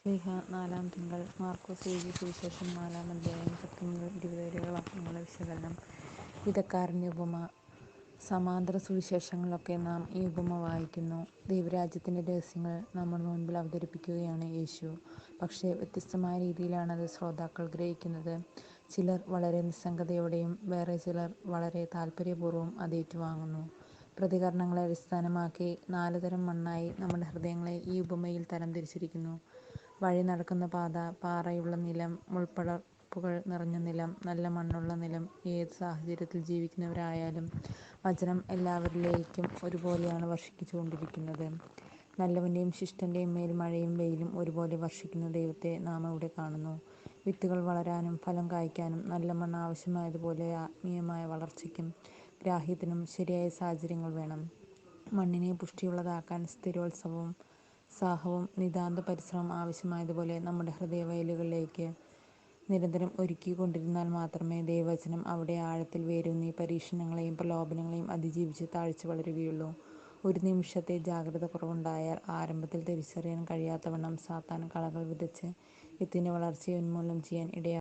ശ്ലീഹാ നാലാം തിങ്കൾ. മാർക്കോസ് എഴുതിയ സുവിശേഷം 4-ാം അധ്യായം 10-20 വരെയുള്ള വാക്യങ്ങളുടെ വിശകലനം. വിതക്കാരൻ്റെ ഉപമ. സമാന്തര സുവിശേഷങ്ങളിലൊക്കെ നാം ഈ ഉപമ വായിക്കുന്നു. ദൈവരാജ്യത്തിൻ്റെ രഹസ്യങ്ങൾ നമ്മുടെ മുൻപിൽ അവതരിപ്പിക്കുകയാണ് യേശു. പക്ഷേ വ്യത്യസ്തമായ രീതിയിലാണ് അത് ശ്രോതാക്കൾ ഗ്രഹിക്കുന്നത്. ചിലർ വളരെ നിസ്സംഗതയോടെയും വേറെ ചിലർ വളരെ താല്പര്യപൂർവ്വം അത് ഏറ്റുവാങ്ങുന്നു. പ്രതികരണങ്ങളെ അടിസ്ഥാനമാക്കി 4 തരം മണ്ണായി നമ്മുടെ ഹൃദയങ്ങളെ ഈ ഉപമയിൽ തരംതിരിച്ചിരിക്കുന്നു. വഴി നടക്കുന്ന പാത, പാറയുള്ള നിലം, മുൾപ്പടർപ്പുകൾ നിറഞ്ഞ നിലം, നല്ല മണ്ണുള്ള നിലം. ഏത് സാഹചര്യത്തിൽ ജീവിക്കുന്നവരായാലും വചനം എല്ലാവരിലേക്കും ഒരുപോലെയാണ് വർഷിച്ചുകൊണ്ടിരിക്കുന്നത്. നല്ലവൻ്റെയും ശിഷ്ടൻ്റെയും മേൽ മഴയും വെയിലും ഒരുപോലെ വർഷിക്കുന്ന ദൈവത്തെ നാം ഇവിടെ കാണുന്നു. വിത്തുകൾ വളരാനും ഫലം കായ്ക്കാനും നല്ല മണ്ണ് ആവശ്യമായതുപോലെ ആത്മീയമായ വളർച്ചയ്ക്കും ഗ്രാഹ്യത്തിനും ശരിയായ സാഹചര്യങ്ങൾ വേണം. മണ്ണിനെ പുഷ്ടിയുള്ളതാക്കാൻ സ്ഥിരോത്സാഹവും നിതാന്ത പരിശ്രമവും ആവശ്യമായതുപോലെ നമ്മുടെ ഹൃദയവയലുകളിലേക്ക് നിരന്തരം ഒരുക്കിക്കൊണ്ടിരുന്നാൽ മാത്രമേ ദൈവവചനം അവിടെ ആഴത്തിൽ വേരൂന്നി പരീക്ഷണങ്ങളെയും പ്രലോഭനങ്ങളെയും അതിജീവിച്ച് തഴച്ച് വളരുകയുള്ളൂ. ഒരു നിമിഷത്തെ ജാഗ്രത കുറവുണ്ടായാൽ ആരംഭത്തിൽ തിരിച്ചറിയാൻ കഴിയാത്തവണ്ണം സാത്താൻ കളകൾ വിതച്ച് വിത്തിൻ്റെ വളർച്ചയെ ഉന്മൂലനം ചെയ്യാൻ ഇടയാകും.